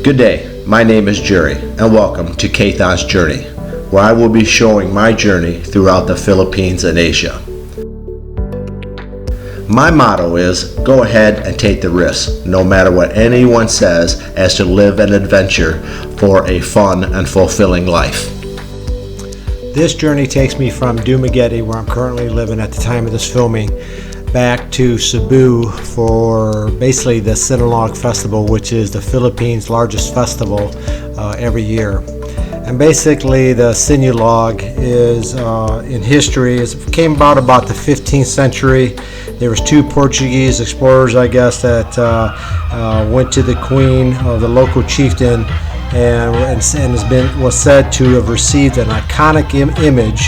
Good day, my name is Jerry, and welcome to Kawason Journey, where I will be showing my journey throughout the Philippines and Asia. My motto is, go ahead and take the risk, no matter what anyone says, as to live an adventure for a fun and fulfilling life. This journey takes me from Dumaguete, where I'm currently living at the time of this filming, back to Cebu for basically the Sinulog festival, which is the Philippines' largest festival every year. And basically the Sinulog is in history, it came about the 15th century. There was two Portuguese explorers, I guess, that went to the queen of the local chieftain and was said to have received an iconic image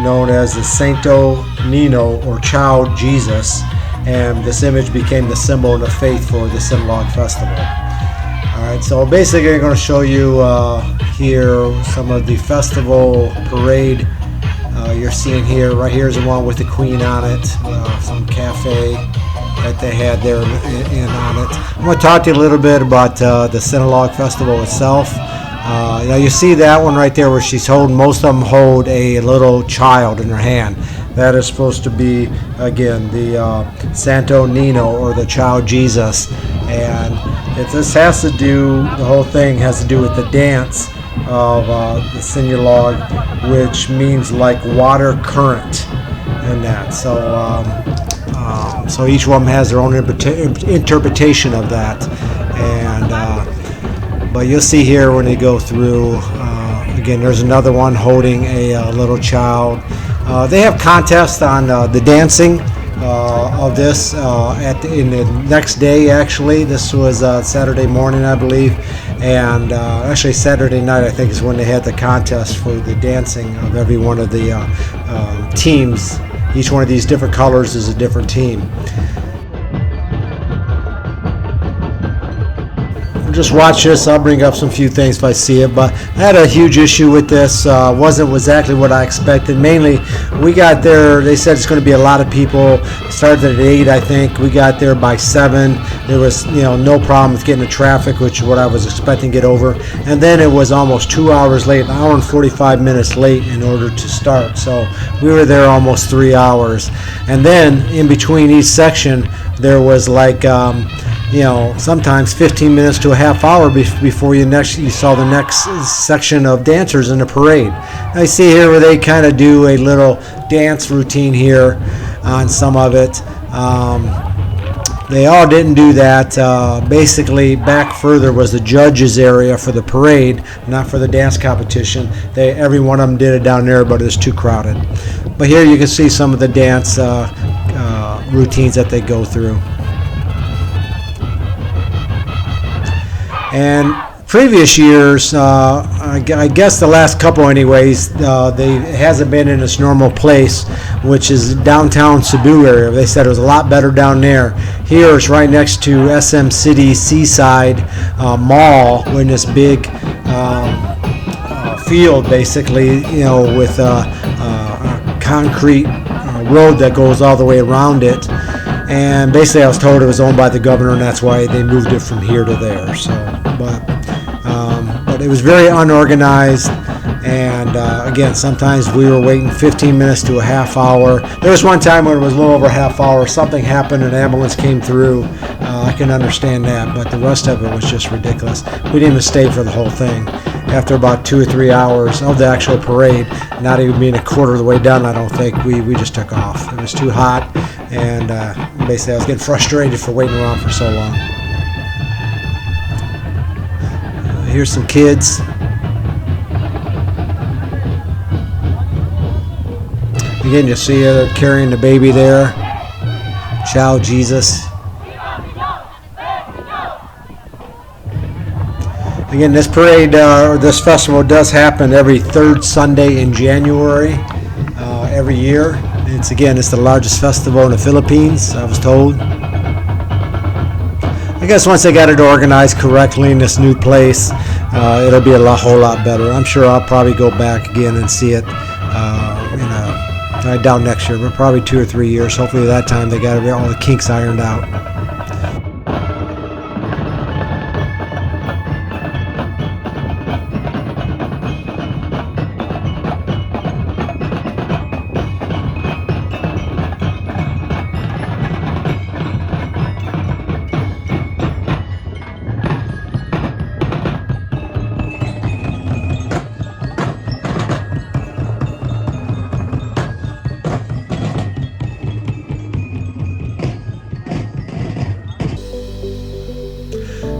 known as the Santo Nino, or Child Jesus, and this image became the symbol of the faith for the Sinulog festival. Alright, so basically I'm going to show you here some of the festival parade you're seeing here. Right here is the one with the queen on it, some cafe that they had there on it. I'm going to talk to you a little bit about the Sinulog festival itself. Now you see that one right there where she's holding, most of them hold a little child in her hand. That is supposed to be, again, the Santo Nino, or the Child Jesus. And this has to do, the whole thing has to do with the dance of the Sinulog, which means like water current and that. So each one has their own interpretation of that. But you'll see here when they go through, again, there's another one holding a little child. They have contests on the dancing of this in the next day, actually. This was Saturday morning, I believe. And actually Saturday night, I think, is when they had the contest for the dancing of every one of the teams. Each one of these different colors is a different team. Just watch this. I'll bring up some few things if I see it, but I had a huge issue with this. Wasn't exactly what I expected. Mainly, we got there, they said it's going to be a lot of people. It started at 8, I think. We got there by 7. There was, no problem with getting the traffic, which is what I was expecting to get over. And then it was almost 2 hours late, an hour and 45 minutes late in order to start. So we were there almost 3 hours. And then in between each section, there was like sometimes 15 minutes to a half hour before you saw the next section of dancers in the parade. I see here where they kind of do a little dance routine here on some of it. They all didn't do that. Basically, back further was the judges area for the parade, not for the dance competition. Every one of them did it down there, but it was too crowded. But here you can see some of the dance routines that they go through. And previous years, I guess the last couple anyways, it hasn't been in its normal place, which is downtown Cebu area. They said it was a lot better down there. Here it's right next to SM City Seaside Mall, in this big field, basically, with a concrete road that goes all the way around it. And basically I was told it was owned by the governor, and that's why they moved it from here to there. So, but it was very unorganized, and again, sometimes we were waiting 15 minutes to a half hour. There was one time when it was a little over a half hour. Something happened, an ambulance came through. I can understand that, but the rest of it was just ridiculous. We didn't even stay for the whole thing. After about 2 or 3 hours of the actual parade, not even being a quarter of the way done, I don't think, we just took off. It was too hot, and basically I was getting frustrated for waiting around for so long. Here's some kids. Again, you see they're carrying the baby there, Child Jesus. Again, this parade, or this festival, does happen every third Sunday in January every year. It's the largest festival in the Philippines, I was told. I guess once they got it organized correctly in this new place, it'll be a whole lot better. I'm sure I'll probably go back again and see it. I doubt next year, but probably 2 or 3 years. Hopefully that time they got all the kinks ironed out.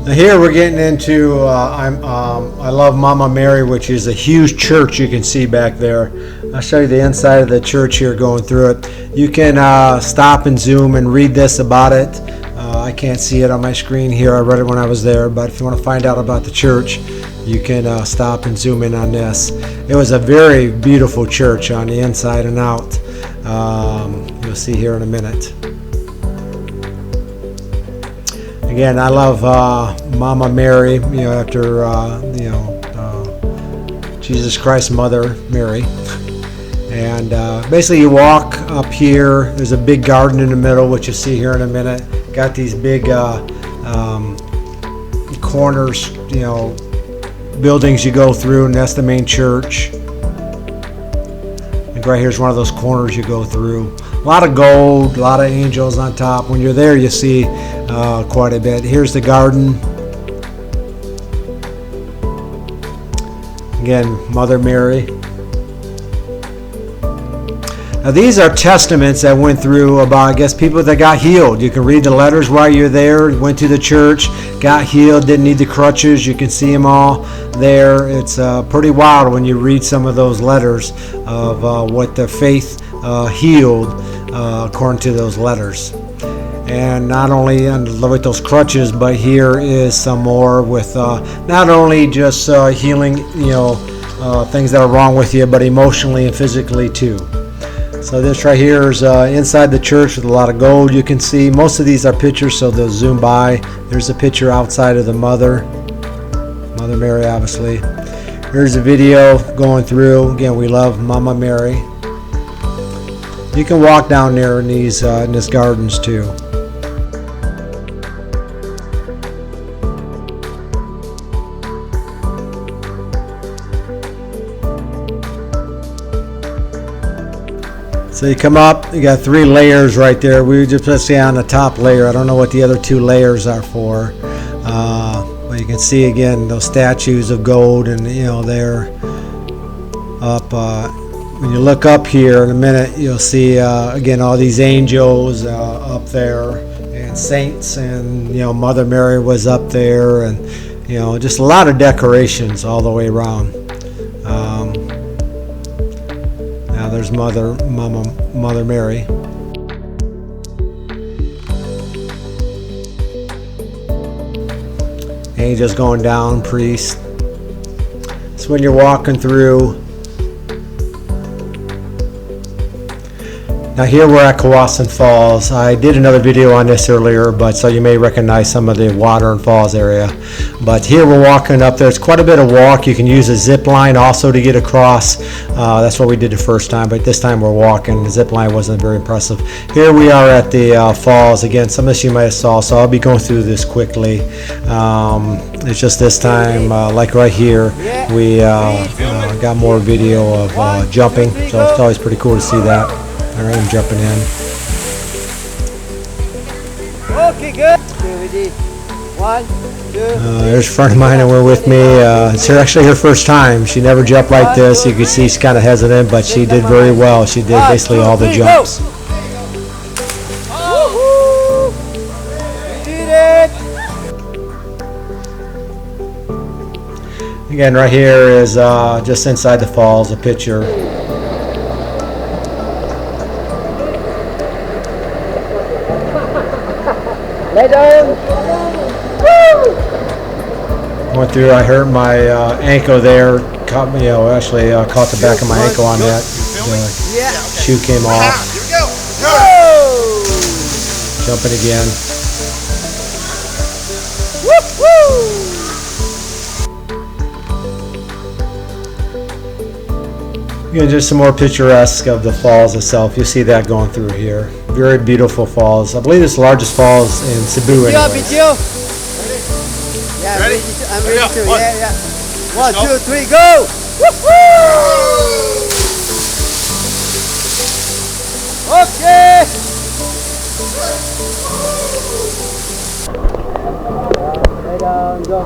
Now here we're getting into, I love Mama Mary, which is a huge church you can see back there. I'll show you the inside of the church here going through it. You can stop and zoom and read this about it. I can't see it on my screen here. I read it when I was there, but if you want to find out about the church, you can stop and zoom in on this. It was a very beautiful church on the inside and out. You'll see here in a minute. Again, I love Mama Mary, after Jesus Christ's mother, Mary. And basically you walk up here, there's a big garden in the middle, which you'll see here in a minute. Got these big corners, buildings you go through, and that's the main church. And right here's one of those corners you go through. A lot of gold, a lot of angels on top. When you're there, you see quite a bit. Here's the garden. Again, Mother Mary. Now these are testaments that went through about, I guess, people that got healed. You can read the letters while you're there. Went to the church, got healed, didn't need the crutches. You can see them all there. It's pretty wild when you read some of those letters of what the faith healed according to those letters. And not only with those crutches, but here is some more with not only just healing, things that are wrong with you, but emotionally and physically too. So this right here is inside the church with a lot of gold. You can see most of these are pictures, so they'll zoom by. There's a picture outside of the Mother Mary, obviously. Here's a video going through. Again, we love Mama Mary. You can walk down there in these in this gardens too. So you come up, you got 3 layers right there. We just see on the top layer. I don't know what the other 2 layers are for. But you can see again those statues of gold, and they're up. When you look up here in a minute, you'll see again all these angels up there, and saints, and Mother Mary was up there, and just a lot of decorations all the way around. Now there's Mother Mary. Angels going down, priest. So when you're walking through. Now here we're at Kawason Falls. I did another video on this earlier, but so you may recognize some of the water and falls area. But here we're walking up there. It's quite a bit of walk. You can use a zip line also to get across. That's what we did the first time, but this time we're walking. The zip line wasn't very impressive. Here we are at the falls. Again, some of this you might have saw, so I'll be going through this quickly. It's just this time, like right here, we got more video of jumping, so it's always pretty cool to see that. All right, I'm jumping in. Okay, good. Okay, ready. 1, 2. There's a friend of mine that went with me. It's actually her first time. She never jumped like this. You can see she's kind of hesitant, but she did very well. She did basically all the jumps. Woohoo! We did it! Again, right here is just inside the falls, a picture. Lay down. Went through. I hurt my ankle there. Caught me. Actually caught the back of my ankle on that. The shoe came off. Here we go. Jumping again. Again, just some more picturesque of the falls itself. You'll see that going through here. Very beautiful falls. I believe it's the largest falls in Cebu. Video, Anyways. video. Yeah, Ready? I'm ready to. One. Yeah. 1, 2, 3, go! Woohoo! Okay. Lay down, go.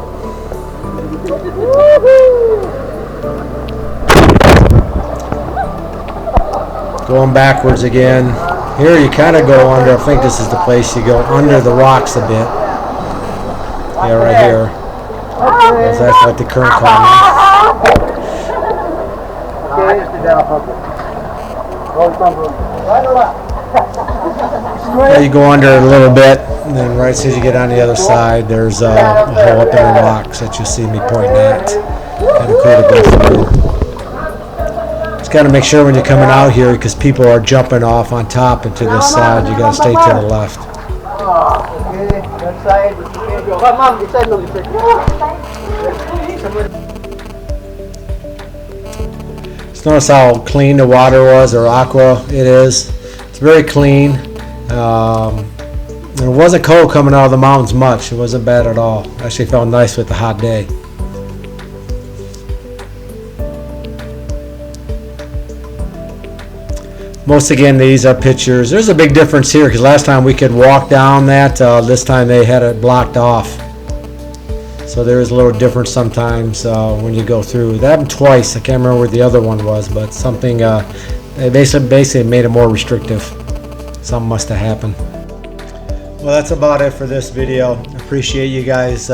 Going backwards again. Here you kind of go under. I think this is the place you go under the rocks a bit. Yeah, right here. That's like the current climate. Yeah, you go under it a little bit, and then right as soon as you get on the other side, there's a hole up in the rocks that you see me pointing at. Kind of cool to go through. Just got to make sure when you're coming out here, because people are jumping off on top and to this side, you got to stay to the left. Okay, that side. Ma'am, this side, no, this side. Just notice how clean the water was, or aqua it is. It's very clean. It wasn't cold coming out of the mountains much. It wasn't bad at all. Actually felt nice with the hot day. Most again, these are pictures. There's a big difference here because last time we could walk down that. This time they had it blocked off. So there is a little difference sometimes when you go through. That happened twice. I can't remember where the other one was, but something they basically made it more restrictive. Something must have happened. Well, that's about it for this video. Appreciate you guys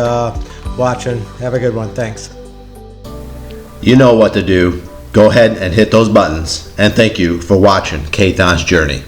watching. Have a good one. Thanks. You know what to do. Go ahead and hit those buttons. And thank you for watching Kathon's Journey.